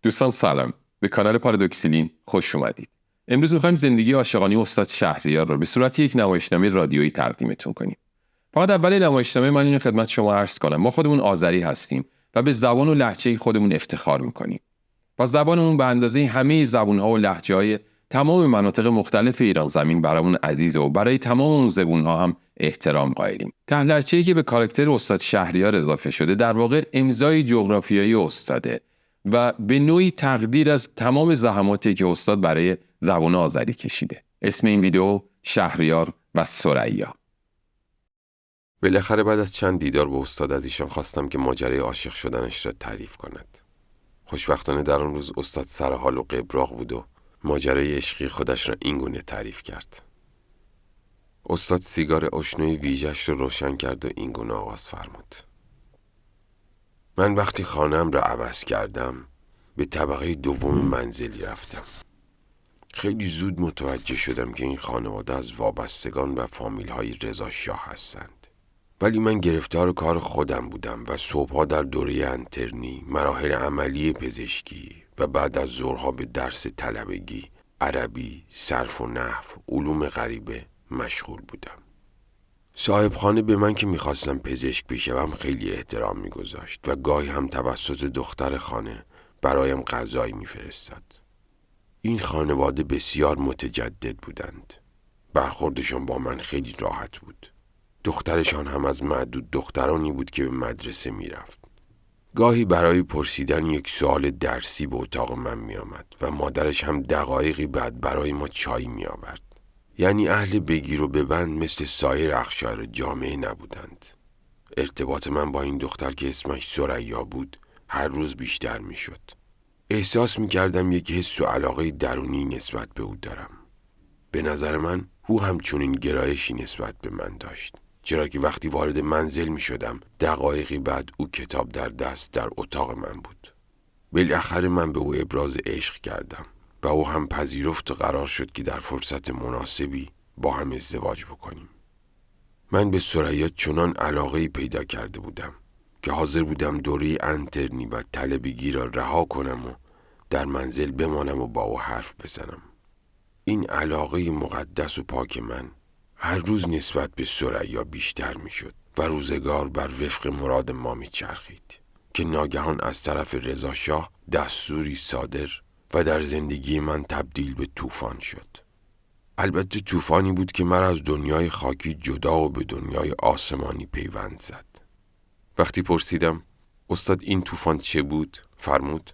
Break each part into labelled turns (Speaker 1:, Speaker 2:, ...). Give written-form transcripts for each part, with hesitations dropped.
Speaker 1: دوستان سلام، به کانال پارادوکسیلین خوش اومدید. امروز میخوایم زندگی عاشقانه استاد شهریار رو به صورت یک نمایشنامه رادیویی تقدیمتون کنیم. فقط اول نمایشنامه من اینو خدمت شما عرض کنم، ما خودمون آذری هستیم و به زبان و لهجه خودمون افتخار میکنیم. و زبانمون به اندازه همه زبان‌ها و لهجه‌های تمام مناطق مختلف ایران زمین برامون عزیزه و برای تمام اون زبون‌ها هم احترام قائلیم. ته لهجه‌ای که به کاراکتر استاد شهریار اضافه شده در واقع امضای جغرافیایی استاده و به نوعی تقدیر از تمام زحماتی که استاد برای زبان آذری کشیده. اسم این ویدیو شهریار و ثریا.
Speaker 2: بالاخره بعد از چند دیدار با استاد از ایشان خواستم که ماجرای عاشق شدنش را تعریف کند. خوشبختانه در آن روز استاد سر حال و قبراق بود و ماجرای عشقی خودش را اینگونه تعریف کرد. استاد سیگار اشنوی ویژش را روشن کرد و اینگونه آغاز فرمود. من وقتی خانه‌ام را عوض کردم به طبقه دوم منزلی رفتم. خیلی زود متوجه شدم که این خانواده از وابستگان و فامیل‌های رضا شاه هستند. ولی من گرفتار کار خودم بودم و صبحها در دوره انترنی، مراحل عملی پزشکی و بعد از ظهرها به درس طلبگی، عربی، صرف و نحو، علوم غریبه مشغول بودم. صاحب خانه به من که میخواستم پزشک بشوم خیلی احترام میگذاشت و گاهی هم توسط دختر خانه برایم غذایی میفرستاد. این خانواده بسیار متجدد بودند. برخوردشان با من خیلی راحت بود. دخترشان هم از معدود دخترانی بود که به مدرسه میرفت. گاهی برای پرسیدن یک سوال درسی به اتاق من می آمد و مادرش هم دقایقی بعد برای ما چای می آورد. یعنی اهل بگیر و ببند مثل سایر اقشار جامعه نبودند. ارتباط من با این دختر که اسمش ثریا بود هر روز بیشتر می شد. احساس می کردم یک حس و علاقه درونی نسبت به او دارم. به نظر من او هم چنین گرایشی نسبت به من داشت. چرا که وقتی وارد منزل می شدم دقایقی بعد او کتاب در دست در اتاق من بود. بالاخره من به او ابراز عشق کردم و او هم پذیرفت و قرار شد که در فرصت مناسبی با هم ازدواج بکنیم. من به ثریا چنان علاقه‌ای پیدا کرده بودم که حاضر بودم دوره انترنی و طلبگی را رها کنم و در منزل بمانم و با او حرف بزنم. این علاقه مقدس و پاک من هر روز نسبت به ثریا بیشتر می شد و روزگار بر وفق مراد ما می چرخید که ناگهان از طرف رضا شاه دستوری صادر و در زندگی من تبدیل به طوفان شد. البته طوفانی بود که مرا از دنیای خاکی جدا و به دنیای آسمانی پیوند زد. وقتی پرسیدم استاد این طوفان چه بود؟ فرمود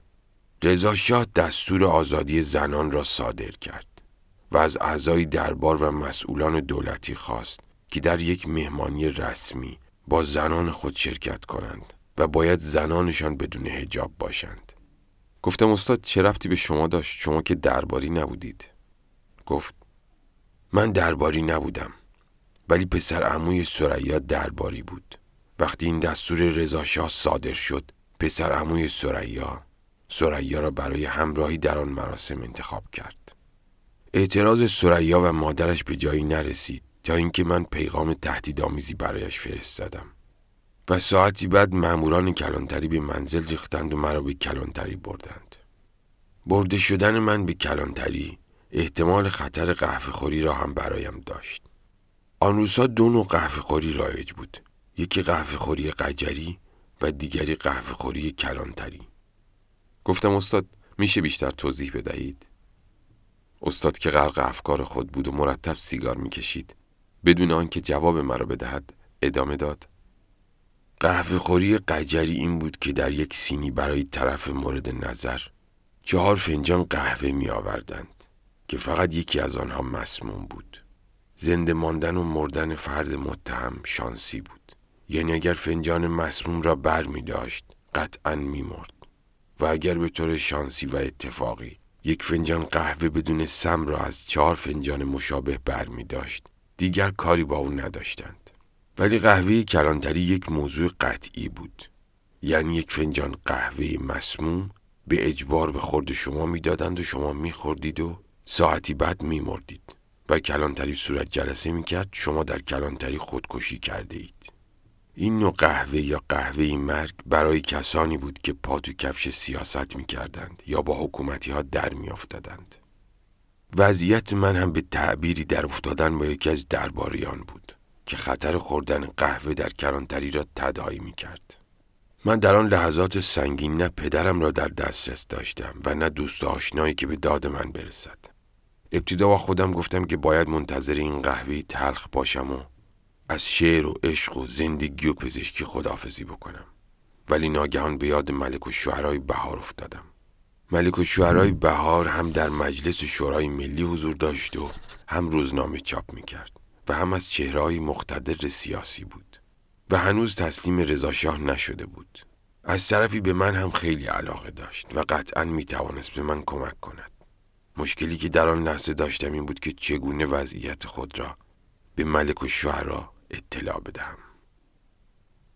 Speaker 2: رضا شاه دستور آزادی زنان را صادر کرد و از اعضای دربار و مسئولان دولتی خواست که در یک مهمانی رسمی با زنان خود شرکت کنند و باید زنانشان بدون حجاب باشند. گفتم استاد چه ربطی به شما داشت؟ شما که درباری نبودید. گفت من درباری نبودم ولی پسر عموی ثریا درباری بود. وقتی این دستور رضا شاه صادر شد پسر عموی ثریا را برای همراهی در آن مراسم انتخاب کرد. اعتراض ثریا و مادرش به جایی نرسید تا اینکه من پیغام تهدیدآمیزی برایش فرستادم و ساعتی بعد ماموران کلانتری به منزل ریختند و مرا به کلانتری بردند. برده شدن من به کلانتری احتمال خطر قهوه‌خوری را هم برایم داشت. آن روزها دو نوع قهوه‌خوری رایج بود. یکی قهوه‌خوری قجری و دیگری قهوه‌خوری کلانتری. گفتم استاد میشه بیشتر توضیح بدهید؟ استاد که غرق افکار خود بود و مرتب سیگار میکشید بدون آنکه جواب مرا بدهد ادامه داد قهوه خوری قجری این بود که در یک سینی برای طرف مورد نظر 4 فنجان قهوه می آوردند که فقط یکی از آنها مسموم بود. زنده ماندن و مردن فرد متهم شانسی بود. یعنی اگر فنجان مسموم را بر می داشت قطعاً می مرد و اگر به طور شانسی و اتفاقی یک فنجان قهوه بدون سم را از 4 فنجان مشابه بر می داشت دیگر کاری با او نداشتند. ولی قهوه کلانتری یک موضوع قطعی بود. یعنی یک فنجان قهوه مسموم به اجبار به خورد شما می دادند و شما می خوردید و ساعتی بعد می مردید و کلانتری صورت جلسه می کرد شما در کلانتری خودکشی کرده اید. این نوع قهوه یا قهوه مرگ برای کسانی بود که پا تو کفش سیاست می‌کردند یا با حکومتی‌ها در می‌افتادند. وضعیت من هم به تعبیری در افتادن با یکی از درباریان بود که خطر خوردن قهوه در کلانتری را تداعی می‌کرد. من در آن لحظات سنگین نه پدرم را در دسترس داشتم و نه دوست و آشنایی که به داد من برسد. ابتدا با خودم گفتم که باید منتظر این قهوه تلخ باشم و از شعر و عشق و زندگی و پزشکی خداحافظی بکنم. ولی ناگهان به یاد ملک الشعرای بهار افتادم. ملک الشعرای بهار هم در مجلس شورای ملی حضور داشت و هم روزنامه چاپ میکرد و هم از چهره‌های مقتدر سیاسی بود و هنوز تسلیم رضاشاه نشده بود. از طرفی به من هم خیلی علاقه داشت و قطعاً میتوانست به من کمک کند. مشکلی که در آن لحظه داشتم این بود که چگونه وضعیت خود را به ملک الشعرا اطلاع بدهم.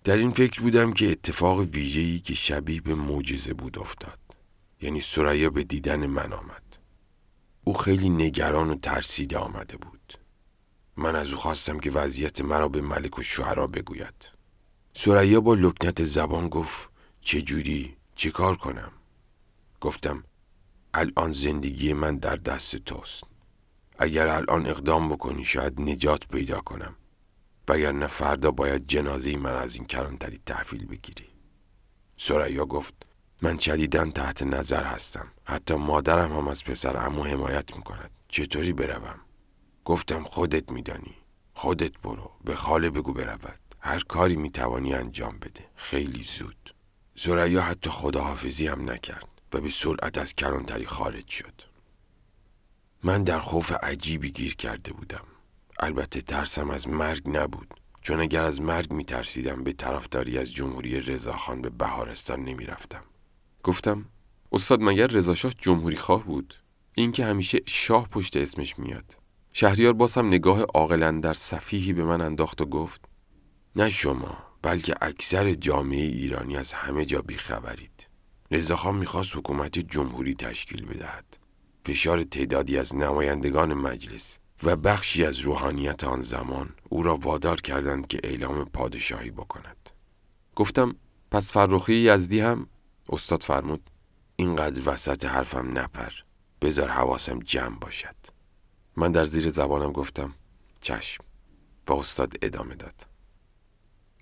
Speaker 2: در این فکر بودم که اتفاق ویژه‌ای که شبیه به معجزه بود افتاد. یعنی ثریا به دیدن من آمد. او خیلی نگران و ترسیده آمده بود. من از او خواستم که وضعیت مرا به ملک الشعرا بگوید. ثریا با لکنت زبان گفت چجوری؟ چه کار کنم؟ گفتم الان زندگی من در دست توست. اگر الان اقدام بکنی شاید نجات پیدا کنم. وگرنه فردا باید جنازه من از این کلانتری تحویل بگیری. ثریا گفت من شدیداً تحت نظر هستم. حتی مادرم هم از پسر عمو حمایت میکند. چطوری بروم؟ گفتم خودت میدانی. خودت برو. به خاله بگو برود. هر کاری میتوانی انجام بده. خیلی زود. ثریا حتی خداحافظی هم نکرد و به سرعت از کلانتری خارج شد. من در خوف عجیبی گیر کرده بودم. البته ترسم از مرگ نبود، چون اگر از مرگ میترسیدم به طرفداری از جمهوری رضاخان به بهارستان نمیرفتم. گفتم استاد مگر رضاشاه جمهوری خواه بود؟ این که همیشه شاه پشت اسمش میاد. شهریار باز هم نگاه عاقل در سفیهی به من انداخت و گفت نه شما بلکه اکثر جامعه ایرانی از همه جا بیخبرید. رضاخان میخواست حکومت جمهوری تشکیل بدهد. فشار تعدادی از نمایندگان مجلس و بخشی از روحانیت آن زمان او را وادار کردند که اعلام پادشاهی بکند. گفتم پس فرخی یزدی هم؟ استاد فرمود اینقدر وسط حرفم نپر. بذار حواسم جمع باشد. من در زیر زبانم گفتم چشم و استاد ادامه داد.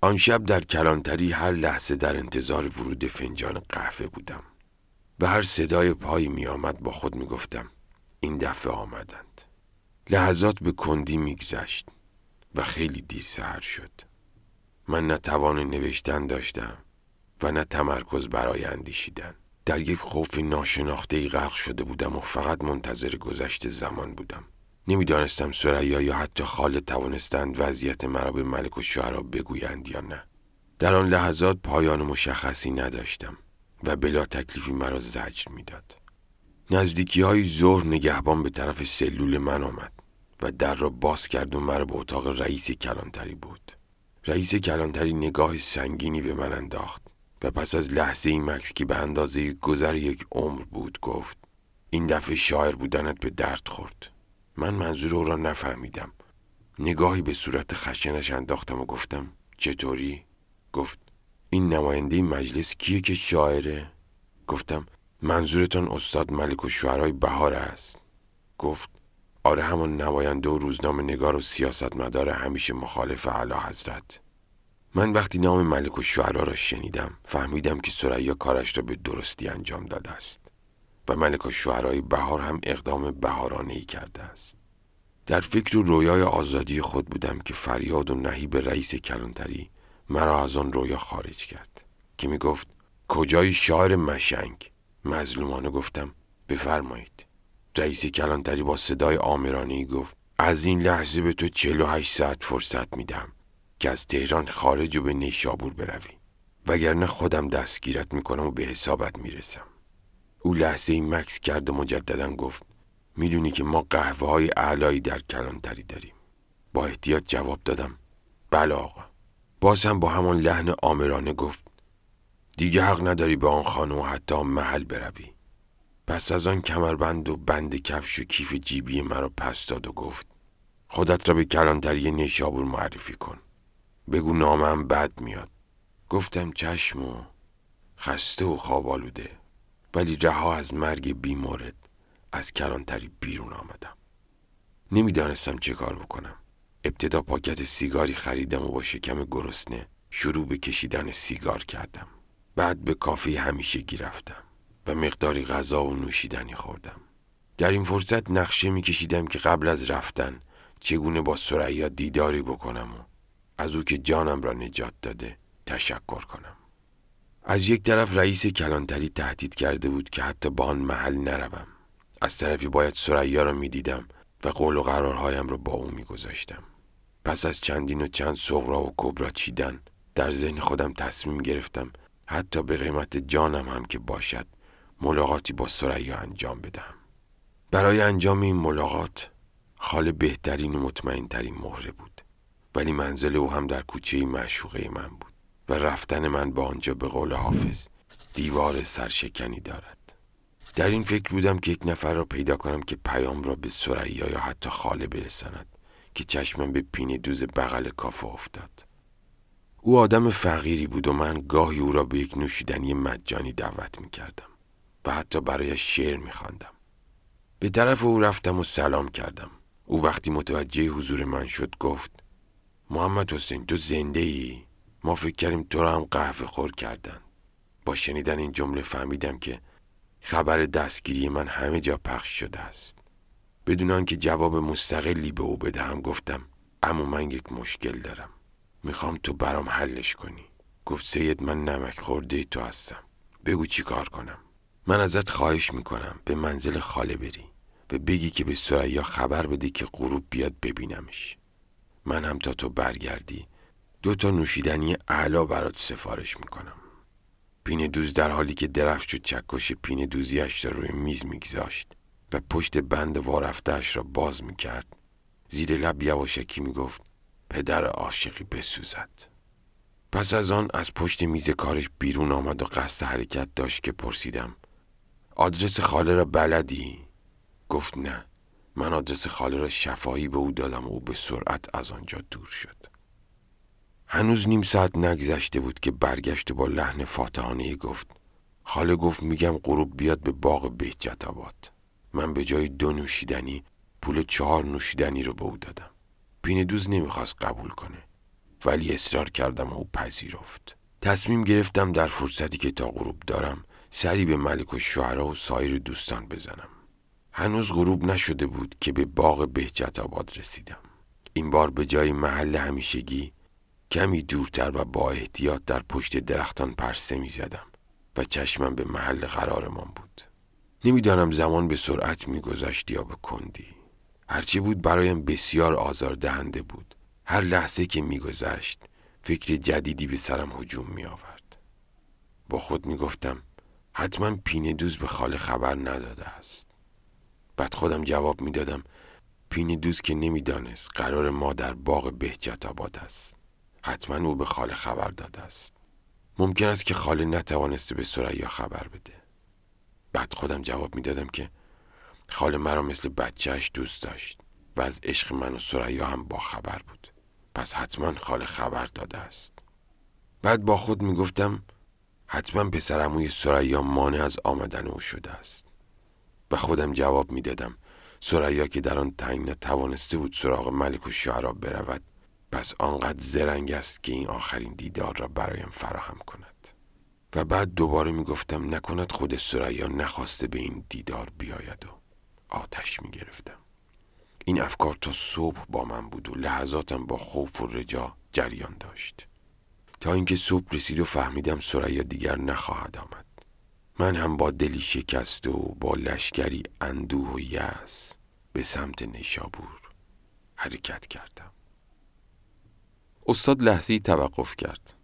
Speaker 2: آن شب در کلانتری هر لحظه در انتظار ورود فنجان قهوه بودم و هر صدای پایی می آمد با خود می گفتم این دفعه آمدند. لحظات به کندی می گذشت و خیلی دیر سحر شد. من نه توان نوشتن داشتم و نه تمرکز برای اندیشیدن. در یک خوف ناشناخته‌ای غرق شده بودم و فقط منتظر گذشت زمان بودم. نمیدانستم ثریا یا حتی خاله توانستند وضعیت مرا به ملک الشعرا بگویند یا نه. در آن لحظات پایان مشخصی نداشتم و بلا تکلیفی مرا زجر میداد. نزدیکی‌های ظهر نگهبان به طرف سلول من آمد و در را باز کرد و مرا به اتاق رئیس کلانتری بود. رئیس کلانتری نگاه سنگینی به من انداخت و پس از لحظه‌ای مکث که به اندازه گذر یک عمر بود گفت این دفعه شاعر بودنت به درد خورد. من منظور او را نفهمیدم. نگاهی به صورت خشنش انداختم و گفتم چطوری؟ گفت این نماینده مجلس کیه که شاعره؟ گفتم منظورتان استاد ملک الشعرای بهار است. گفت آره همان نماینده و روزنامه نگار و سیاستمدار همیشه مخالف اعلی حضرت. من وقتی نام ملک الشعرا را شنیدم فهمیدم که ثریا کارش را به درستی انجام داده است و ملک الشعرای بهار هم اقدام بهارانه‌ای کرده است. در فکر و رویای آزادی خود بودم که فریاد و نهیب رئیس کلانتری مرا از آن رویا خارج کرد که می گفت کجای شاعر مشنگ؟ مظلومانه گفتم بفرمایید. رئیس کلانتری با صدای آمرانه‌ای گفت از این لحظه به تو 48 ساعت فرصت میدم که از تهران خارج و به نیشابور بروی، وگرنه خودم دستگیرت میکنم و به حسابت میرسم. او لحظه‌ای مکث کرد و مجددا گفت میدونی که ما قهوه‌های اعلایی در کلانتری داریم. با احتیاط جواب دادم بله آقا. باز هم با همان لحن آمرانه گفت دیگه حق نداری به آن خانه و حتی آن محل بروی. پس از آن کمربند و بند کفش و کیف جیبی مرا پس داد و گفت خودت را به کلانتری نیشابور معرفی کن. بگو نامم بد میاد. گفتم چشم و خسته و خواب آلوده، ولی رها از مرگ بیمورد از کلانتری بیرون آمدم. نمیدانستم چه کار بکنم. ابتدا پاکت سیگاری خریدم و با شکم گرسنه شروع به کشیدن سیگار کردم. بعد به کافه همیشگی رفتم و مقداری غذا و نوشیدنی خوردم. در این فرصت نقشه میکشیدم که قبل از رفتن چگونه با ثریا دیداری بکنم و از او که جانم را نجات داده تشکر کنم. از یک طرف رئیس کلانتری تهدید کرده بود که حتی با آن محل نروم. از طرفی باید ثریا را میدیدم و قول و قرارهایم را با او میگذاشتم. پس از چندین و چند صغرا و کبرا چیدن در ذهن خودم تصمیم گرفتم حتی به قیمت جانم هم که باشد ملاقاتی با ثریا انجام بدهم. برای انجام این ملاقات خاله بهترین و مطمئن ترین مهره بود، ولی منزل او هم در کوچه معشوقه من بود و رفتن من به آنجا به قول حافظ دیوار سرشکنی دارد. در این فکر بودم که یک نفر را پیدا کنم که پیام را به ثریا یا حتی خاله برساند که چشمم به پینه دوز بغل کافه افتاد. او آدم فقیری بود و من گاهی او را به یک نوشیدنی مجانی دعوت می‌کردم و حتی برایش شعر می‌خواندم. به طرف او رفتم و سلام کردم. او وقتی متوجه حضور من شد گفت: محمد حسین تو زنده ای؟ ما فکر کردیم تو را هم قهوه خور کردن. با شنیدن این جمله فهمیدم که خبر دستگیری من همه جا پخش شده است. بدون آنکه جواب مستقلی به او بدهم گفتم: عمو من یک مشکل دارم. میخوام تو برام حلش کنی. گفت: سید من نمک خورده تو هستم. بگو چی کار کنم. من ازت خواهش میکنم به منزل خاله بری و بگی که به ثریا خبر بده که غروب بیاد ببینمش. من هم تا تو برگردی 2 نوشیدنی اعلی برات سفارش میکنم. پینه دوز در حالی که درفش و چکش پینه دوزیش را روی میز میگذاشت و پشت بند وارفته‌اش را باز میکرد، زیر لب یواشکی میگفت: پدر عاشقی بسوزد. پس از آن از پشت میز کارش بیرون آمد و قصد حرکت داشت که پرسیدم: آدرس خاله را بلدی؟ گفت: نه. من آدرس خاله را شفاهی به او دادم و او به سرعت از آنجا دور شد. هنوز نیم ساعت نگذشته بود که برگشت و با لحن فاتحانه گفت: خاله گفت میگم غروب بیاد به باغ بهجت آباد. من به جای 2 نوشیدنی پول 4 نوشیدنی رو به او دادم. پینه دوز نمیخواست قبول کنه، ولی اصرار کردم و او پذیرفت. تصمیم گرفتم در فرصتی که تا غروب دارم سری به ملک الشعرا و سایر دوستان بزنم. هنوز غروب نشده بود که به باغ بهجت آباد رسیدم. این بار به جای محل همیشگی کمی دورتر و با احتیاط در پشت درختان پرسه می زدم و چشمم به محل قرارمان بود. نمیدانم زمان به سرعت می گذشت یا به کندی. هرچی بود برایم بسیار آزاردهنده بود. هر لحظه که می گذشت فکر جدیدی به سرم هجوم می آورد. با خود می گفتم حتما پینه دوز به خاله خبر نداده است. بعد خودم جواب می دادم پینه دوز که نمی دانست قرار ما در باغ بهجت آباد است. حتما او به خاله خبر داده است. ممکن است که خاله نتوانسته به ثریا خبر بده. بعد خودم جواب می دادم که خاله مرا مثل بچهش دوست داشت و از عشق من و ثریا هم با خبر بود. پس حتما خاله خبر داده است. بعد با خود می گفتم حتما پسر عموی ثریا مانع از آمدن او شده است. و خودم جواب می دادم ثریا که در آن تنگ نتوانسته بود سراغ ملک الشعرا برود، پس آنقدر زرنگ است که این آخرین دیدار را برایم فراهم کند. و بعد دوباره می گفتم نکند خود ثریا نخواسته به این دیدار بیاید و آتش می گرفتم. این افکار تا صبح با من بود و لحظاتم با خوف و رجا جریان داشت، تا اینکه صبح رسید و فهمیدم ثریا دیگر نخواهد آمد. من هم با دلی شکسته و با لشکری اندوه و یأس به سمت نیشابور حرکت کردم.
Speaker 1: استاد لحظه‌ای توقف کرد.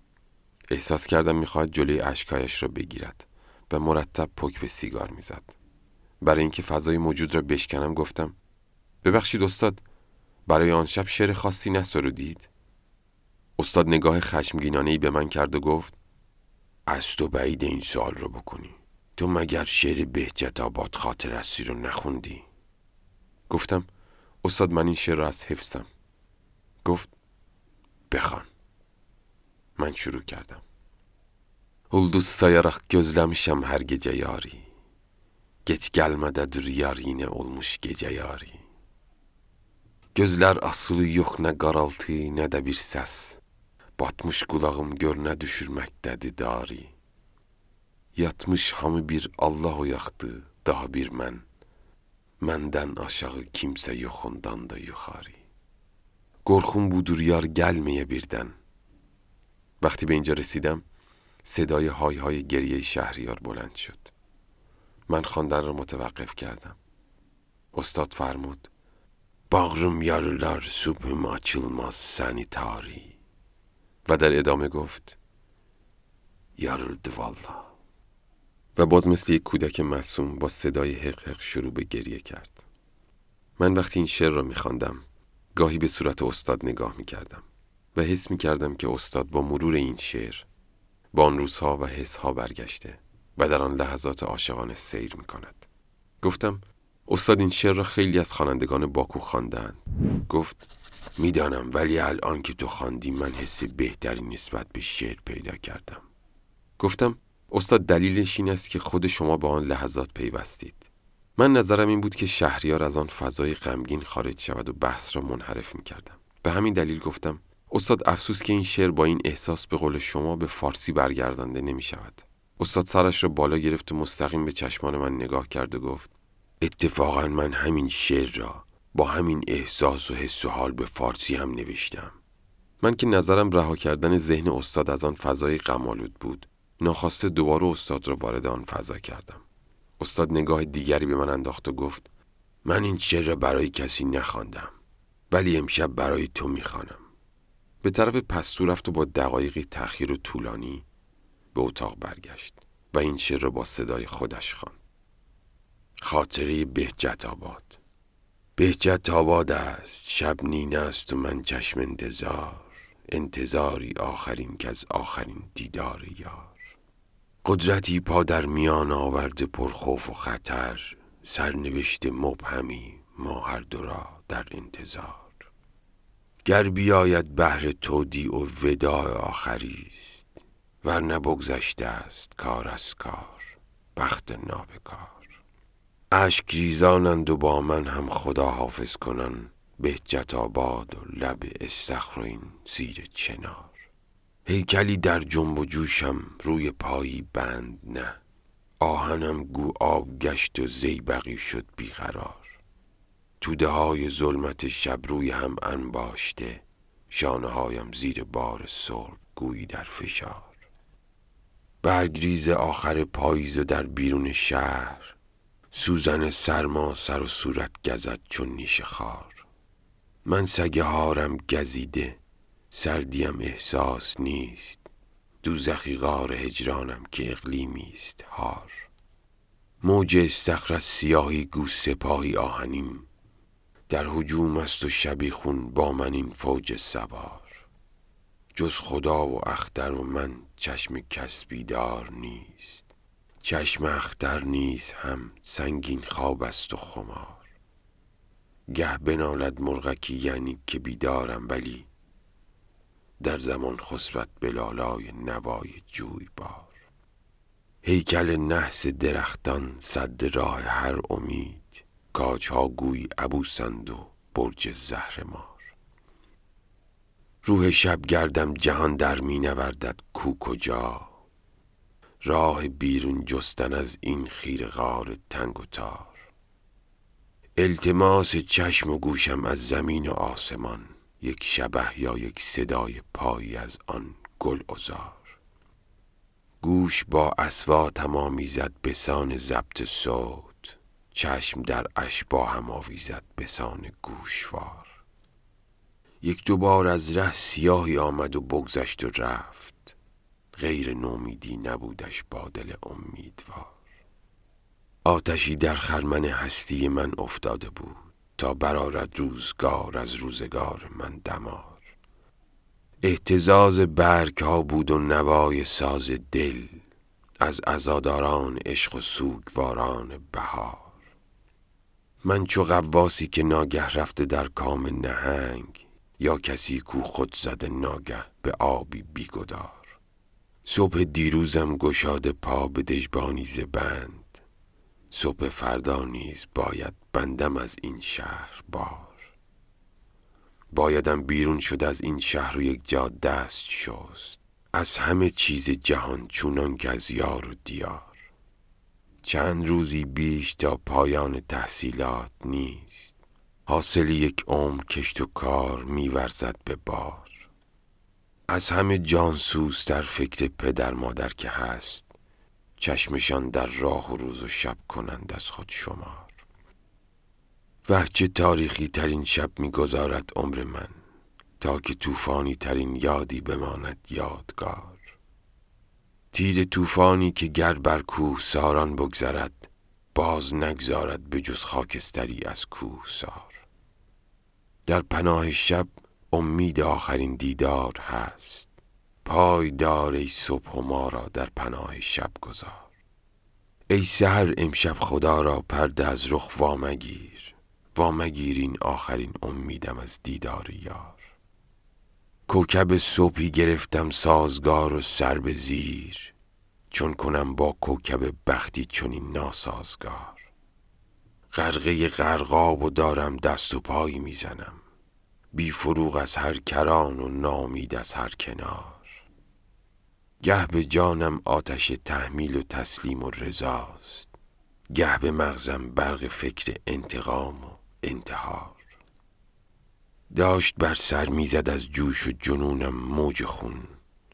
Speaker 1: احساس کردم میخواهد جلوی اشکایش را بگیرد و مرتب پک به سیگار میزد. برای اینکه فضای موجود را بشکنم گفتم: ببخشید استاد، برای آن شب شعر خاصی نسرودید؟ استاد نگاه خشمگینانه‌ای به من کرد و گفت:
Speaker 2: از تو بعید این سوال رو بکنی. تو مگر شعر بهجت آباد خاطر هستی رو نخوندی؟
Speaker 1: گفتم: استاد من این شعر را از حفظم. گفت:
Speaker 2: بخوان. من şuru kərdim. Ulduz sayarak gözləmişəm hər gecə yari. Geç gəlmədədir yar yine olmuş gecə yari. Gözlər asılı yox nə qaraltı, nə də bir səs. Batmış qulağım gör nə düşürməkdədir dari. Yatmış hamı bir Allah oyaqdı, daha bir mən. Məndən aşağı kimsə yox ondan da yuxarı. Qorxum budur yar gəlməyə birdən. وقتی به اینجا رسیدم صدای های های گریه شهریار بلند شد. من خواندن را متوقف کردم. استاد فرمود باغرم yarılar subhum açılmaz seni tari. و در ادامه گفت yarıldı والله. و باز مثل یک کودک معصوم با صدای حق حق شروع به گریه کرد. من وقتی این شعر را می‌خواندم گاهی به صورت استاد نگاه می‌کردم و حس می‌کردم که استاد با مرور این شعر با آن روزها و حسها برگشته و در آن لحظات عاشقانه سیر می‌کند. گفتم استاد این شعر را خیلی از خوانندگان باکو خواندند. گفت میدانم ولی الان که تو خواندی من حس بهتری نسبت به شعر پیدا کردم. گفتم استاد دلیلش این است که خود شما با آن لحظات پیوستید. من نظرم این بود که شهریار از آن فضای غمگین خارج شود و بحث را منحرف می‌کردم. به همین دلیل گفتم استاد افسوس که این شعر با این احساس به قول شما به فارسی برگردانده نمی‌شود. استاد سرش را بالا گرفت و مستقیم به چشمان من نگاه کرد و گفت اتفاقا من همین شعر را با همین احساس و حس و حال به فارسی هم نوشتم. من که نظرم رها کردن ذهن استاد از آن فضای غم‌آلود بود، ناخواسته دوباره استاد را وارد آن فضا کردم. استاد نگاه دیگری به من انداخت و گفت من این شعر را برای کسی نخواندم ولی امشب برای تو میخوانم. به طرف پستو رفت و با دقایقی تأخیر و طولانی به اتاق برگشت و این شعر را با صدای خودش خواند. خاطره بهجت آباد. بهجت آباد است، شب نینه است و من چشم انتظاری آخرین که از آخرین دیدار یار. قدرتی پا در میان آورده پر خوف و خطر، سرنوشت مبهمی ما هر دو را در انتظار. گر بیاید بهر تودیع و وداع آخری است، ورنه بگذشته است کار از کار، بخت نابکار. اشک ریزانند و با من هم خدا حافظ کنن، بهجت آباد و لب استخر و این زیر چنار. هیکلی در جنب و جوشم روی پایی بند نه، آهنم گو آب گشت و زیبقی شد بیقرار. توده های ظلمت شب روی هم انباشته، شانه هایم زیر بار صبح گویی در فشار. برگریز آخر پاییز و در بیرون شهر، سوزن سرما سر و صورت گزد چون نیش خار. من سگ هارم گزیده، سردیم احساس نیست، دوزخی غار هجرانم که اقلیمی است هار. موج استخر از سیاهی گو سپاهی آهنین، در هجوم است و شبیخون با من این فوج سوار. جز خدا و اختر و من چشم کس بیدار نیست، چشم اختر نیز هم سنگین خواب است و خمار. گه بنالد مرغکی یعنی که بیدارم ولی در زمان خسبت به لالای نوای جویبار. هیکل نحس درختان سد راه هر امید، کاجها گوی عبوسند و برج زهرمار. روح شب گردم جهان در می نوردد کو کجا، راه بیرون جستن از این خیره غار تنگ و تار. التماس چشم و گوشم از زمین و آسمان، یک شبح یا یک صدای پایی از آن گل عذار. گوش با اصواتم آمیزد بسان ضبط صوت، چشم در اشباح هم آویزد بسان گوشوار. یک دو بار از ره سیاهی آمد و بگذشت و رفت، غیر نومیدی نبودش با دل امیدوار. آتشی در خرمن هستی من افتاده بود، تا برآرد روزگار از روزگار من دمار. اهتزاز برگ ها بود و نوای ساز دل، از عزاداران عشق و سوگواران بهار. من چو غواصی که ناگه رفته در کام نهنگ، یا کسی کو خود زده ناگه به آبی بیگدار. صبح دیروزم گشاده پا به دژبانی ز بند، صبح فردا نیز باید بندم از این شهر بار. بایدم بیرون شد از این شهر و یک جا دست شست، از همه چیز جهان چونان که از یار و دیار. چند روزی بیش تا پایان تحصیلات نیست، حاصل یک عمر کشت و کار می‌ورزد به بار. از همه جانسوزتر فکر پدر مادر که هست، چشمشان در راه و روز و شب کنند از خود شمار. وه چه تاریخی ترین شب می‌گذارد عمر من، تا که طوفانی ترین یادی بماند یادگار. تیر طوفانی که گر بر کوه ساران بگذرد، باز نگذارد به جز خاکستری از کوه سار. در پناه شب امید آخرین دیدار هست، پای دار ای صبح و ما را در پناه شب گذار. ای سحر امشب خدا را پرده از رخ وامگیر، وامگیر این آخرین امیدم از دیدار یار. کوکب صبحی گرفتم سازگار و سر به زیر، چون کنم با کوکب بختی چنین ناسازگار. غرقه غرقاب و دارم دست و پایی میزنم، بی فروغ از هر کران و نامید از هر کنار. گه به جانم آتش تحمیل و تسلیم و رضاست، گه به مغزم برق فکر انتقام و انتحار. داشت بر سر میزد از جوش و جنونم موج خون،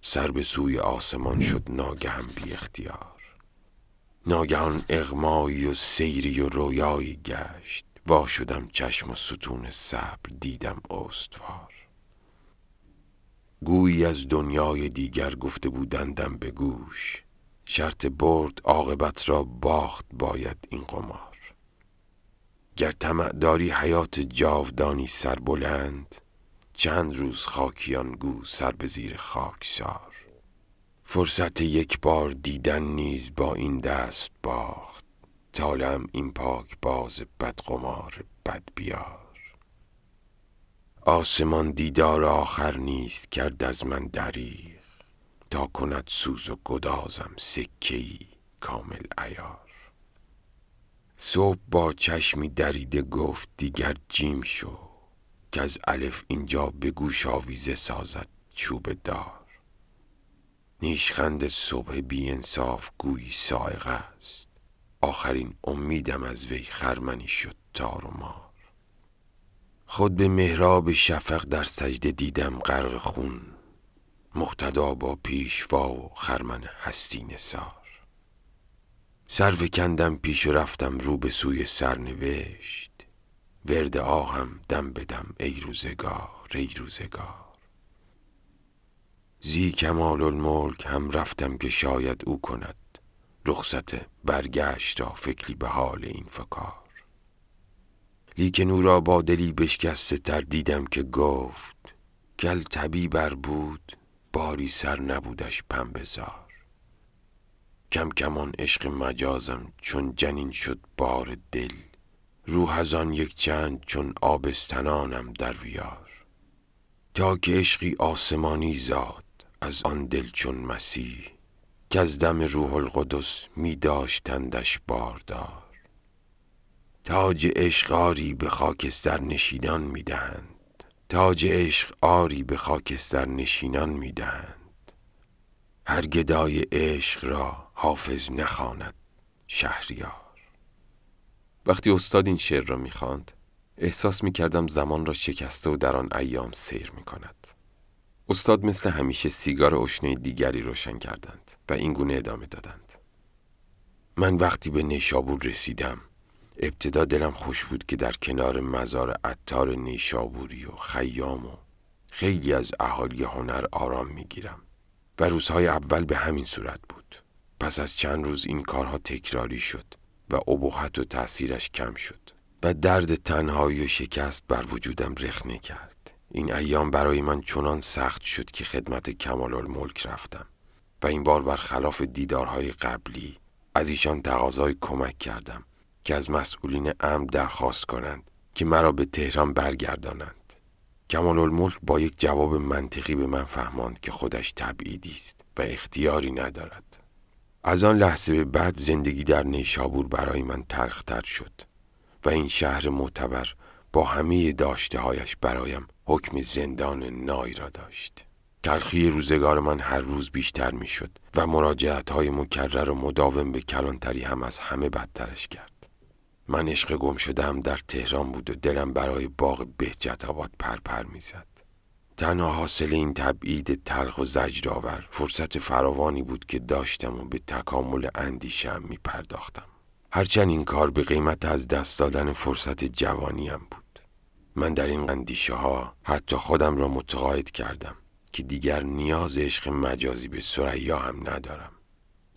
Speaker 2: سر به سوی آسمان شد ناگهم بی اختیار. ناگهان اغمایی و سیری و رویایی گشت، وا شدم چشم و ستون صبر دیدم استوار. گویی از دنیای دیگر گفته بودندم به گوش، شرط برد عاقبت را باخت باید این قمار. گر طمع داری حیات جاودانی سر بلند، چند روز خاکیان گو سر به زیر خاکسار. فرصت یک بار دیدن نیز با این دست باخت، طالعم این پاک باز بدقمار بدبیار. آسمان دیدار آخر نیست کرد از من دریغ، تا کند سوز و گدازم سکه‌ای کامل عیار. صبح با چشمی دریده گفت دیگر جیم شو، که از الف اینجا به گوش آویزه سازد چوب دار. نیشخند صبح بی انصاف گویی صاعقه است، آخرین امیدم از وی خرمنی شد تار و مار. خود به محراب شفق در سجده دیدم غرق خون، مقتدا با پیشوا و خرمن هستی نثار. سر فکندم پیش و رفتم رو به سوی سرنوشت، ورد آهم دم بدم ای روزگار ای روزگار. زی کمال الملک هم رفتم که شاید او کند، رخصت برگشت را فکری به حال این فکار. لیکن او را با دلی بشکسته تر دیدم که گفت، گل طبیبر بود باری سر نبودش پنبه زار. کم کمان عشق مجازم چون جنین شد بار دل، روح از آن یک چند چون آبستنانم در ویار. تا که عشقی آسمانی زاد از آن دل چون مسیح، که از دم روح القدس می داشتندش باردار. تاج عشق آری به خاکستر نشینان می دهند، تاج عشق آری به خاکستر نشینان می دهند. هر گدای عشق را حافظ نخواند شهریار. وقتی استاد این شعر را می‌خواند، احساس می‌کردم زمان را شکسته و در آن ایام سیر می‌کند. استاد مثل همیشه سیگار اشنه دیگری روشن کردند و این گونه ادامه دادند. من وقتی به نیشابور رسیدم، ابتدا دلم خوش بود که در کنار مزار عطار نیشابوری و خیام و خیلی از اهالی هنر آرام می‌گیرم و روزهای اول به همین صورت بود. پس از چند روز این کارها تکراری شد و ابهت و تأثیرش کم شد و درد تنهایی و شکست بر وجودم رخنه کرد. این ایام برای من چنان سخت شد که خدمت کمال الملک رفتم و این بار برخلاف دیدارهای قبلی از ایشان تقاضای کمک کردم که از مسئولین امر درخواست کنند که مرا به تهران برگردانند، کمال‌الملک با یک جواب منطقی به من فهماند که خودش تبعیدی است و اختیاری ندارد. از آن لحظه به بعد زندگی در نیشابور برای من تلخ‌تر شد و این شهر معتبر با همه داشته‌هایش برایم حکم زندان نای را داشت. تلخی روزگار من هر روز بیشتر می‌شد و مراجعت‌های مکرر و مداوم به کلانتری هم از همه بدترش کرد. من عشق گم شده‌ام در تهران بود و دلم برای باغ بهجت‌آباد پرپر می‌زد. تنها حاصل این تبعید تلخ و زجرآور فرصت فراوانی بود که داشتم و به تکامل اندیشه‌ام می‌پرداختم. هرچند این کار به قیمت از دست دادن فرصت جوانیم بود. من در این اندیشه‌ها حتی خودم را متقاعد کردم که دیگر نیاز عشق مجازی به ثریا هم ندارم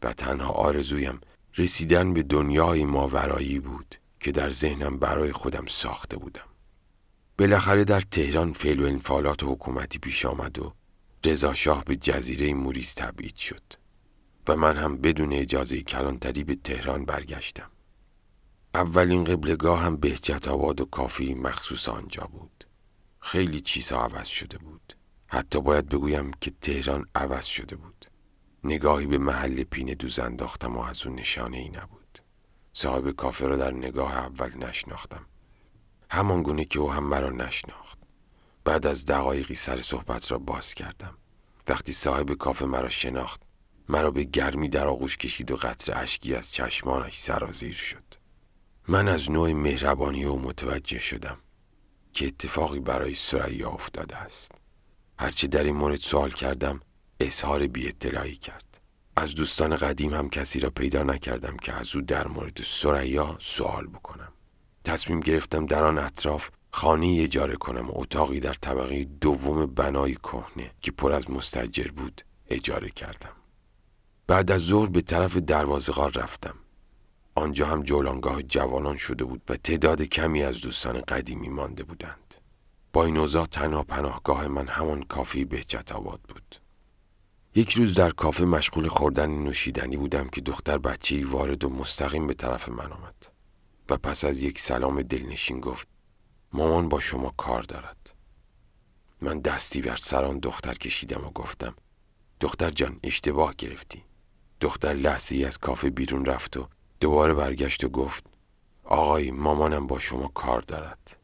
Speaker 2: و تنها آرزویم رسیدن به دنیای ماورایی بود که در ذهنم برای خودم ساخته بودم. بالاخره در تهران فعل و انفعالات حکومتی پیش آمد و رضا شاه به جزیره موریز تبعید شد و من هم بدون اجازه کلانتری به تهران برگشتم. اولین قبلگاه هم بهجت‌آباد و کافی مخصوص آنجا بود. خیلی چیزها عوض شده بود. حتی باید بگویم که تهران عوض شده بود. نگاهی به محل پینه دوز انداختم و از اون نشانه ای نبود. صاحب کافه را در نگاه اول نشناختم. همان گونه که او هم مرا نشناخت. بعد از دقایقی سر صحبت را باز کردم. وقتی صاحب کافه مرا شناخت، مرا به گرمی در آغوش کشید و قطره اشکی از چشمانش سرازیر شد. من از نوع مهربانی او متوجه شدم که اتفاقی برای ثریا افتاده است. هرچه در این مورد سوال کردم، اظهار بی اطلاعی کرد. از دوستان قدیم هم کسی را پیدا نکردم که از او در مورد ثریا سوال بکنم. تصمیم گرفتم در آن اطراف خانه‌ای اجاره کنم و اتاقی در طبقه دوم بنای کهنه که پر از مستاجر بود اجاره کردم. بعد از ظهر به طرف دروازه‌غار رفتم. آنجا هم جولانگاه جوانان شده بود و تعداد کمی از دوستان قدیمی مانده بودند. با این اوضاع تنها پناهگاه من همان کافه بهجت‌آباد بود. یک روز در کافه مشغول خوردن نوشیدنی بودم که دختر بچه‌ای وارد و مستقیم به طرف من آمد و پس از یک سلام دلنشین گفت: مامان با شما کار دارد. من دستی بر سر آن دختر کشیدم و گفتم: دختر جان، اشتباه گرفتی. دختر لحظه‌ای از کافه بیرون رفت و دوباره برگشت و گفت: آقای، مامانم با شما کار دارد.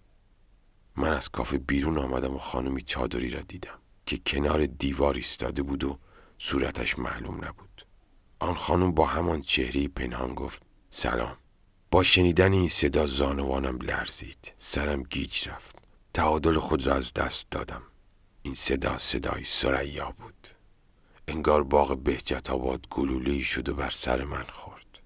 Speaker 2: من از کافه بیرون آمدم و خانمی چادری را دیدم که کنار دیوار ایستاده بود و صورتش معلوم نبود. آن خانم با همان چهره پنهان گفت: سلام. با شنیدن این صدا زانوانم لرزید، سرم گیج رفت، تعادل خود را از دست دادم. این صدا صدای ثریا بود. انگار باغ بهجت‌آباد گلوله‌ای شد و بر سر من خورد.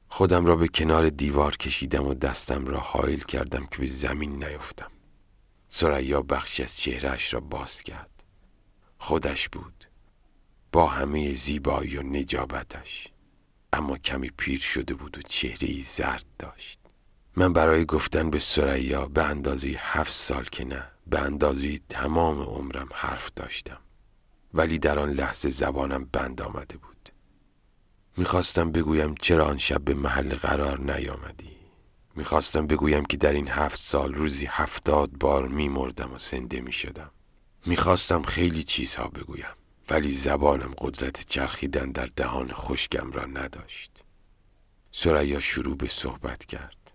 Speaker 2: خودم را به کنار دیوار کشیدم و دستم را حائل کردم که به زمین نیفتم. ثریا بخشی از چهره‌اش را باز کرد. خودش بود، با همه زیبایی و نجابتش، اما کمی پیر شده بود و چهره‌ای زرد داشت. من برای گفتن به ثریا به اندازه 7 سال که نه، به اندازه تمام عمرم حرف داشتم، ولی در آن لحظه زبانم بند آمده بود. میخواستم بگویم چرا آن شب به محل قرار نیامدی. میخواستم بگویم که در این 7 سال روزی 70 بار میمردم و زنده میشدم. میخواستم خیلی چیزها بگویم، ولی زبانم قدرت چرخیدن در دهان خشکم را نداشت. ثریا شروع به صحبت کرد،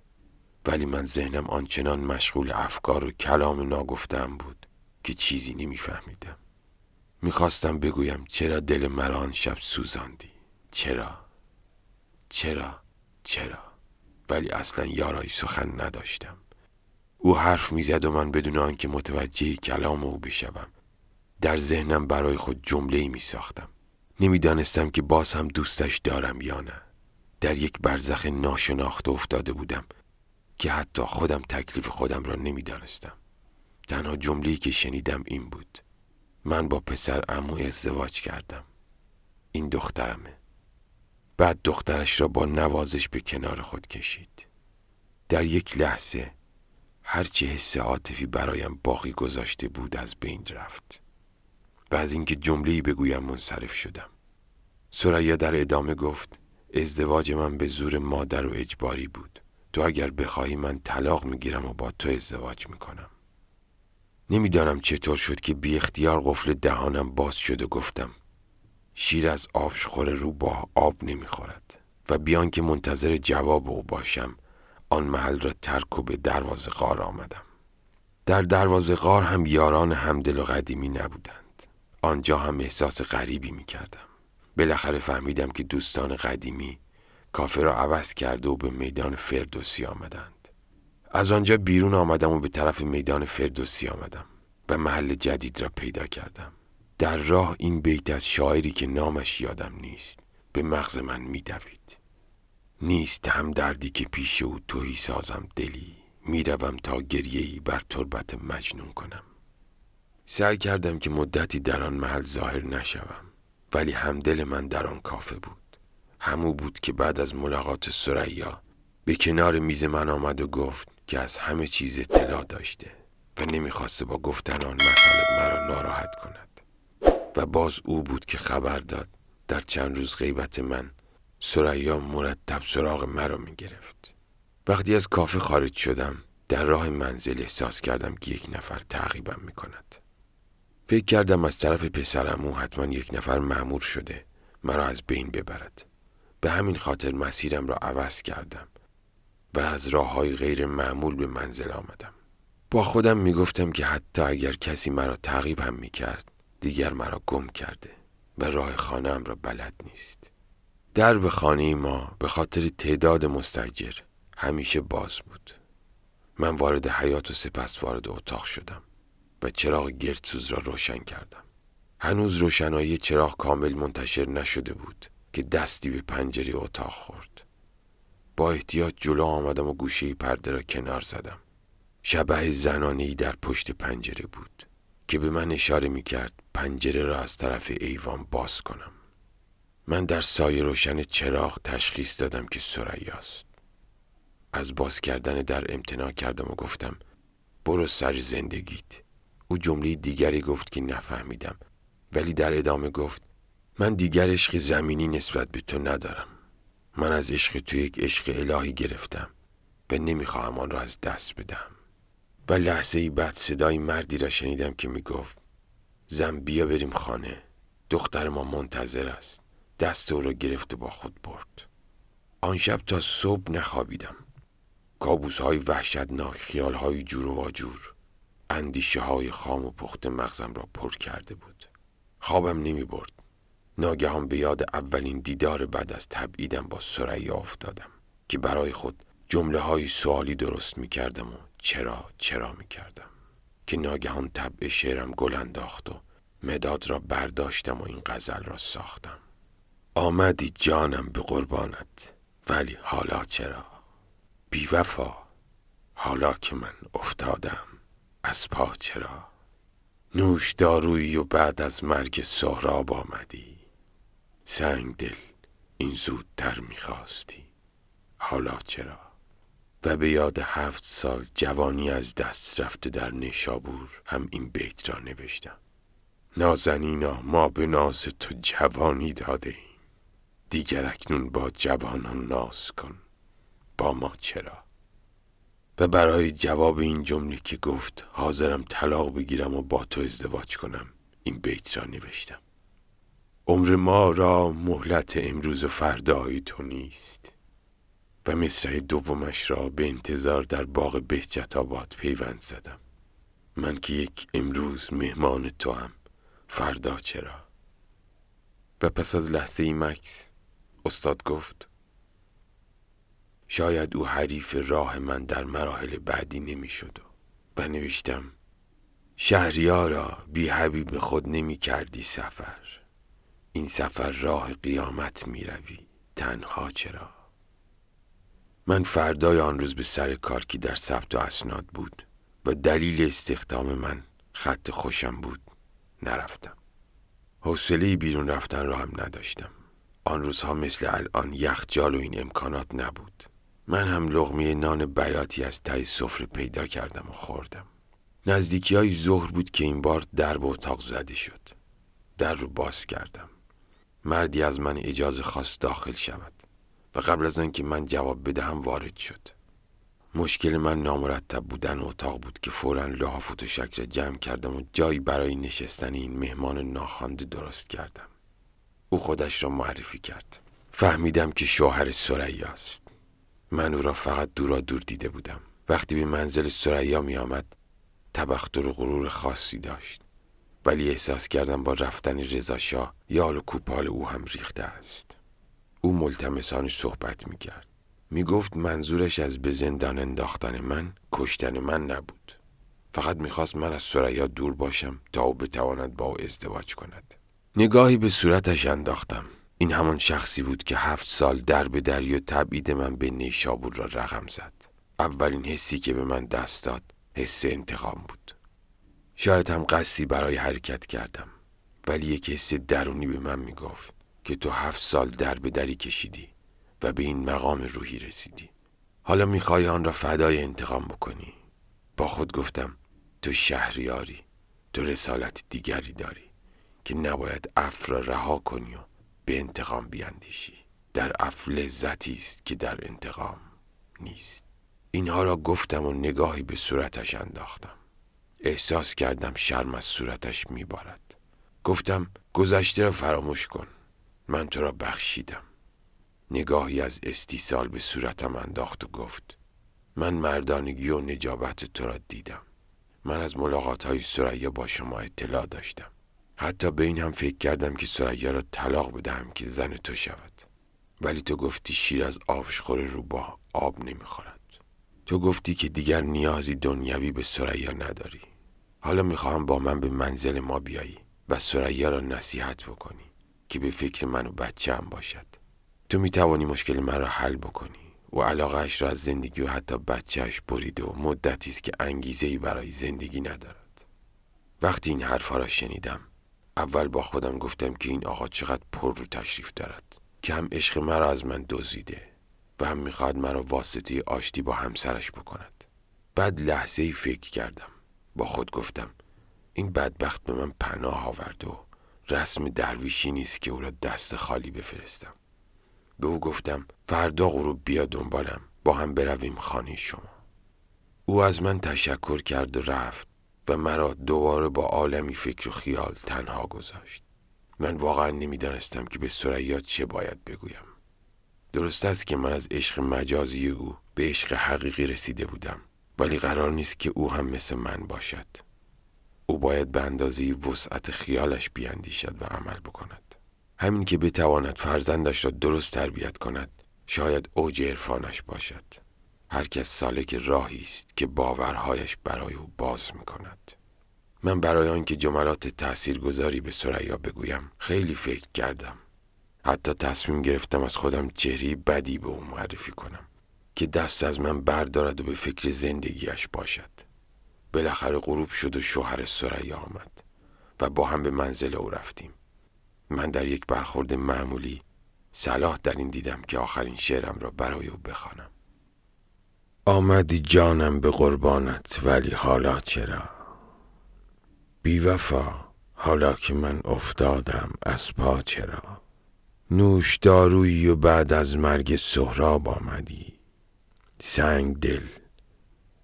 Speaker 2: ولی من ذهنم آنچنان مشغول افکار و کلام ناگفته‌ام بود که چیزی نمیفهمیدم. میخواستم بگویم چرا دل مرا آن شب سوزاندی. چرا؟ ولی اصلا یارای سخن نداشتم. او حرف میزد و من بدون آنکه متوجه کلام او بشوم در ذهنم برای خود جمله‌ای میساختم. نمیدانستم که باز هم دوستش دارم یا نه. در یک برزخ ناشناخته افتاده بودم که حتی خودم تکلیف خودم را نمیدانستم. تنها جمله‌ای که شنیدم این بود: من با پسر عمو ازدواج کردم. این دخترمه. بعد دخترش را با نوازش به کنار خود کشید. در یک لحظه هرچه حس عاطفی برایم باقی گذاشته بود از بین رفت و از اینکه جمله‌ای بگویم منصرف شدم. ثریا در ادامه گفت: ازدواج من به زور مادر و اجباری بود. تو اگر بخواهی من طلاق میگیرم و با تو ازدواج میکنم. نمیدانم چطور شد که بی اختیار قفل دهانم باز شد و گفتم شیر از آبشخور رو با آب نمیخورد و بیان که منتظر جواب او باشم آن محل را ترک و به دروازه غار آمدم. در دروازه غار هم یاران همدل و قدیمی نبودند. آنجا هم احساس غریبی میکردم. بالاخره فهمیدم که دوستان قدیمی کافه را عوض کرده و به میدان فردوسی آمدند. از آنجا بیرون آمدم و به طرف میدان فردوسی آمدم و محل جدید را پیدا کردم. در راه این بیت از شاعری که نامش یادم نیست به مغز من میدوید. نیست هم دردی که پیش او تهی سازم دلی، میروم تا گریه‌ای بر تربت مجنون کنم. سعی کردم که مدتی در آن محل ظاهر نشوم، ولی همدل من در آن کافه بود. همو بود که بعد از ملاقات ثریا به کنار میز من آمد و گفت که از همه چیز اطلاع داشته و نمیخواسته با گفتن آن مطالب مرا ناراحت کند. و باز او بود که خبر داد در چند روز غیبت من ثریا مرتب سراغ مرا میگرفت. وقتی از کافه خارج شدم در راه منزل احساس کردم که یک نفر تعقیبم میکند. فکر کردم از طرف پسرعمو حتما یک نفر مأمور شده مرا از بین ببرد. به همین خاطر مسیرم را عوض کردم و از راه‌های غیر معمول به منزل آمدم. با خودم میگفتم که حتی اگر کسی مرا تعقیب هم میکرد دیگر مرا گم کرده و راه خانه‌ام را بلد نیست. درب خانه ما به خاطر تعداد مستاجر همیشه باز بود. من وارد حیاط و سپس وارد اتاق شدم و چراغ گردسوز را روشن کردم. هنوز روشنایی چراغ کامل منتشر نشده بود که دستی به پنجره اتاق خورد. با احتیاط جلو آمدم و گوشه پرده را کنار زدم. شبح زنانه‌ای در پشت پنجره بود که به من اشاره می‌کرد پنجره را از طرف ایوان باز کنم. من در سایه روشن چراغ تشخیص دادم که ثریاست. از باز کردن در امتناع کردم و گفتم برو سر زندگیت. او جمله دیگری گفت که نفهمیدم، ولی در ادامه گفت من دیگر عشق زمینی نسبت به تو ندارم. من از عشق تو یک عشق الهی گرفتم و نمیخواهم آن را از دست بدم. و لحظه‌ای بعد صدای مردی را شنیدم که میگفت زن بیا بریم خانه، دختر ما منتظر است. دست او را گرفت و با خود برد. آن شب تا صبح نخوابیدم. کابوس‌های وحشتناک، خیال‌های جور و واجور، اندیشه‌های خام و پخت مغزم را پر کرده بود. خوابم نمی برد. ناگهان به یاد اولین دیدار بعد از تبعیدم با ثریا افتادم که برای خود جمله‌های سوالی درست می‌کردم و چرا می‌کردم که ناگهان طبع شعرم گل انداخت و مداد را برداشتم و این غزل را ساختم. آمدی جانم به قربانت، ولی حالا چرا؟ بی وفا، حالا که من افتادم از پا چرا؟ نوش دارویی و بعد از مرگ سهراب آمدی، سنگ دل این زودتر میخواستی، حالا چرا؟ و به یاد 7 سال جوانی از دست رفته در نیشابور هم این بیت را نوشتم. نازنینا ما به ناز تو جوانی داده ایم، دیگر اکنون با جوانان ناز کن، با ما چرا؟ و برای جواب این جمله که گفت حاضرم طلاق بگیرم و با تو ازدواج کنم این بیت را نوشتم. عمر ما را مهلت امروز و فردای تو نیست. و مصرع دومش را به انتظار در باغ بهجت آباد پیوند زدم. من که یک امروز مهمان تو هم، فردا چرا؟ و پس از لحظه ای مکث استاد گفت شاید او حریف راه من در مراحل بعدی نمی شد و نوشتم شهریارا بی حبیب خود نمی کردی سفر، این سفر راه قیامت می روی تنها چرا؟ من فردای آن روز به سر کار که در ثبت و اسناد بود و دلیل استخدام من خط خوشم بود نرفتم. حوصله بیرون رفتن را هم نداشتم. آن روزها مثل الان یخچال و این امکانات نبود. من هم لقمه نان بیاتی از ته سفره پیدا کردم و خوردم. نزدیکی‌های ظهر بود که این بار در به اتاق زده شد. در رو باز کردم. مردی از من اجازه خواست داخل شود و قبل از آن که من جواب بدهم وارد شد. مشکل من نامرتب بودن اتاق بود که فوراً لحاف و تشک را جمع کردم و جایی برای نشستن این مهمان ناخوانده درست کردم. او خودش را معرفی کرد. فهمیدم که شوهر ثریا است. من او را فقط دورا دور دیده بودم. وقتی به منزل ثریا می آمد تبختر و غرور خاصی داشت، ولی احساس کردم با رفتن رضا شاه یال و کوپال او هم ریخته است. او ملتمسانه صحبت می کرد. می گفت منظورش از به زندان انداختن من کشتن من نبود. فقط می خواست من از ثریا دور باشم تا او بتواند با او ازدواج کند. نگاهی به صورتش انداختم. این همان شخصی بود که 7 سال در به دری و تبعید من به نیشابور را رقم زد. اولین حسی که به من دست داد حس انتقام بود. شاید هم قصدی برای حرکت کردم، ولی یک حس درونی به من می گفت که تو 7 سال در به دری کشیدی و به این مقام روحی رسیدی. حالا میخوای آن را فدای انتقام بکنی. با خود گفتم تو شهریاری، تو رسالت دیگری داری که نباید عفو را رها کنی و به انتقام بیاندیشی. در عفو لذتی است که در انتقام نیست. اینها را گفتم و نگاهی به صورتش انداختم. احساس کردم شرم از صورتش میبارد. گفتم گذشته را فراموش کن، من تو را بخشیدم. نگاهی از استیصال به صورتم انداخت و گفت من مردانگی و نجابت تو را دیدم. من از ملاقات‌های ثریا با شما اطلاع داشتم. حتی به این هم فکر کردم که ثریا را طلاق بدهم که زن تو شود. ولی تو گفتی شیر از آبشخور روباه آب نمیخورد. تو گفتی که دیگر نیازی دنیوی به ثریا نداری. حالا میخواهم با من به منزل ما بیایی و ثریا را نصیحت بکنی که به فکر من و بچه‌ام باشد. تو میتوانی مشکل من را حل بکنی. و علاقه‌اش را از زندگی و حتی بچه‌اش بریده و مدتی است که انگیزه‌ای برای زندگی ندارد. وقتی این حرفا را شنیدم اول با خودم گفتم که این آقا چقدر پر رو تشریف دارد که هم عشق مرا از من دزدیده و هم میخواد مرا واسطه آشتی با همسرش بکند. بعد لحظه‌ای فکر کردم. با خود گفتم این بدبخت به من پناه آورده و رسم درویشی نیست که او را دست خالی بفرستم. به او گفتم فردا غروب بیا دنبالم، با هم برویم خانه شما. او از من تشکر کرد و رفت و مرا دوباره با عالمی فکر و خیال تنها گذاشت. من واقعا نمیدانستم که به ثریا چه باید بگویم. درست است که من از عشق مجازی او به عشق حقیقی رسیده بودم، ولی قرار نیست که او هم مثل من باشد. او باید به اندازه وسعت خیالش بیاندیشد و عمل بکند. همین که بتواند فرزندش را درست تربیت کند شاید اوج عرفانش باشد. هر کس سالک راهی است که باورهایش برای او باز می‌کند. من برای آنکه جملات تاثیرگذاری به ثریا بگویم خیلی فکر کردم. حتی تصمیم گرفتم از خودم چهره بدی به او معرفی کنم که دست از من بردارد و به فکر زندگیش باشد. بالاخره غروب شد و شوهر ثریا آمد و با هم به منزل او رفتیم. من در یک برخورد معمولی صلاح در این دیدم که آخرین شعرم را برای او بخوانم. آمدی جانم به قربانت ولی حالا چرا؟ بی وفا حالا که من افتادم از پا چرا؟ نوش دارویی و بعد از مرگ سهراب آمدی. سنگ دل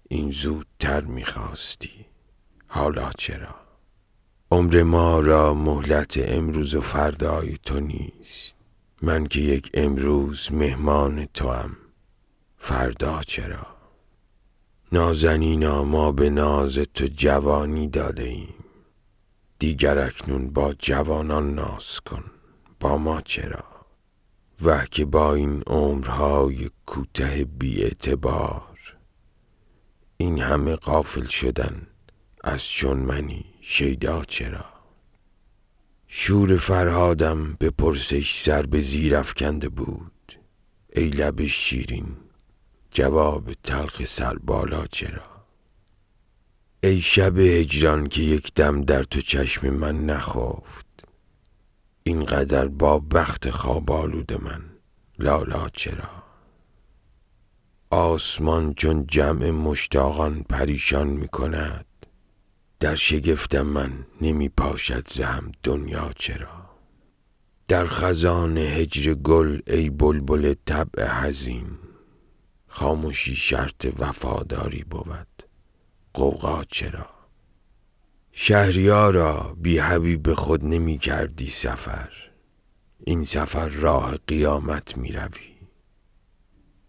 Speaker 2: این زودتر میخواستی، حالا چرا؟ عمر ما را مهلت امروز و فردای تو نیست. من که یک امروز مهمان توام، فردا چرا؟ نازنینا ما به ناز تو جوانی داده ایم. دیگر اکنون با جوانان ناز کن، با ما چرا؟ وه که با این عمرهای کوته بی اعتبار این همه غافل شدن از چون منی شیدا چرا؟ شور فرهادم به پرسش سر به زیر افکنده بود. ای لب شیرین جواب تلخ سر بالا چرا؟ ای شب هجران که یک دم در تو چشم من نخفت. اینقدر با بخت خواب آلود من لالا چرا؟ آسمان چون جمع مشتاقان پریشان می کند. در شگفتم من نمی پاشد زهم دنیا چرا؟ در خزان هجر گل ای بلبل طبع حزین
Speaker 3: خاموشی شرط وفاداری بود، غوغا چرا؟ شهریارا بی حبیب خود نمی کردی سفر، این سفر راه قیامت می روی،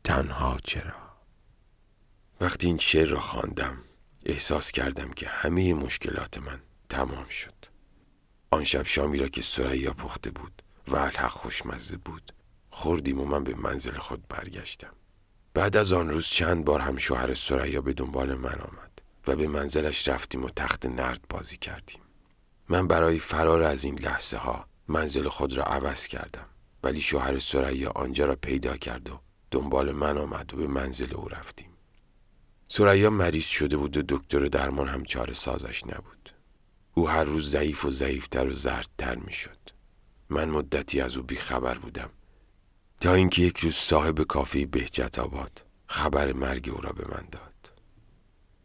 Speaker 3: تنها چرا؟ وقتی این شعر را خواندم احساس کردم که همه مشکلات من تمام شد. آن شب شامی را که ثریا پخته بود و الحق خوشمزه بود خوردیم و من به منزل خود برگشتم. بعد از آن روز چند بار هم شوهر ثریا به دنبال من آمد و به منزلش رفتیم و تخت نرد بازی کردیم. من برای فرار از این لحظه ها منزل خود را عوض کردم، ولی شوهر ثریا آنجا را پیدا کرد و دنبال من آمد و به منزل او رفتیم. ثریا مریض شده بود و دکتر درمان هم چاره سازش نبود. او هر روز ضعیف و ضعیفتر و زردتر می شد. من مدتی از او بی خبر بودم تا اینکه یک روز صاحب کافه بهجت آباد خبر مرگ او را به من داد.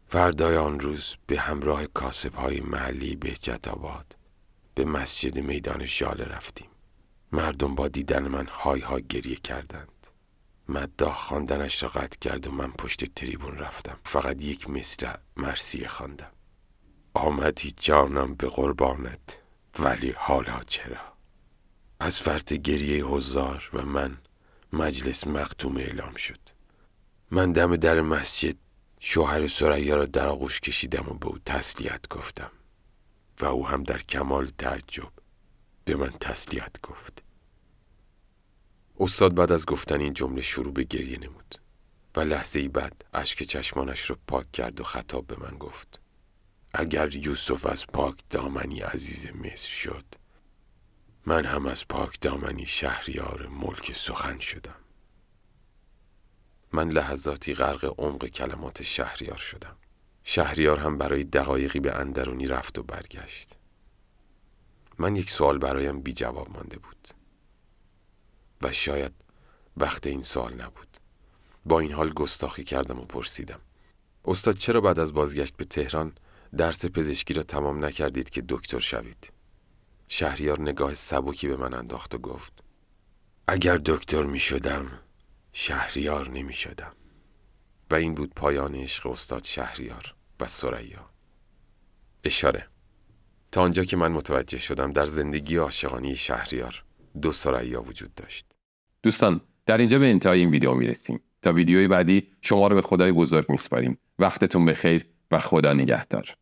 Speaker 3: فردای آن روز به همراه کاسب‌های محلی بهجت آباد به مسجد میدان ژاله رفتیم. مردم با دیدن من های های گریه کردند. مداح خواندنش را قطع کرد و من پشت تریبون رفتم. فقط یک مصرع مرثیه خواندم. آمدی جانم به قربانت، ولی حالا چرا؟ از فرط گریه حضار و من مجلس مختوم اعلام شد. من دم در مسجد شوهر ثریا را در آغوش کشیدم و به او تسلیت گفتم و او هم در کمال تعجب به من تسلیت گفت.
Speaker 2: استاد بعد از گفتن این جمله شروع به گریه نمود و لحظه ای بعد اشک چشمانش را پاک کرد و خطاب به من گفت: اگر یوسف از پاک دامنی عزیز مصر شد، من هم از پاک دامنی شهریار ملک سخن شدم. من لحظاتی غرق عمق کلمات شهریار شدم. شهریار هم برای دقایقی به اندرونی رفت و برگشت. من یک سوال برایم بی جواب مانده بود و شاید وقت این سوال نبود. با این حال گستاخی کردم و پرسیدم: استاد چرا بعد از بازگشت به تهران درس پزشکی را تمام نکردید که دکتر شوید؟ شهریار نگاه سبکی به من انداخت و گفت:
Speaker 3: اگر دکتر می شدم شهریار نمی شدم.
Speaker 2: و این بود پایان عشق استاد شهریار و ثریا. اشاره: تا آنجا که من متوجه شدم در زندگی عاشقانه شهریار 2 ثریا وجود داشت.
Speaker 1: دوستان، در اینجا به انتهای این ویدیو میرسیم. تا ویدیوی بعدی شما رو به خدای بزرگ میسپاریم. وقتتون بخیر و خدا نگهدار.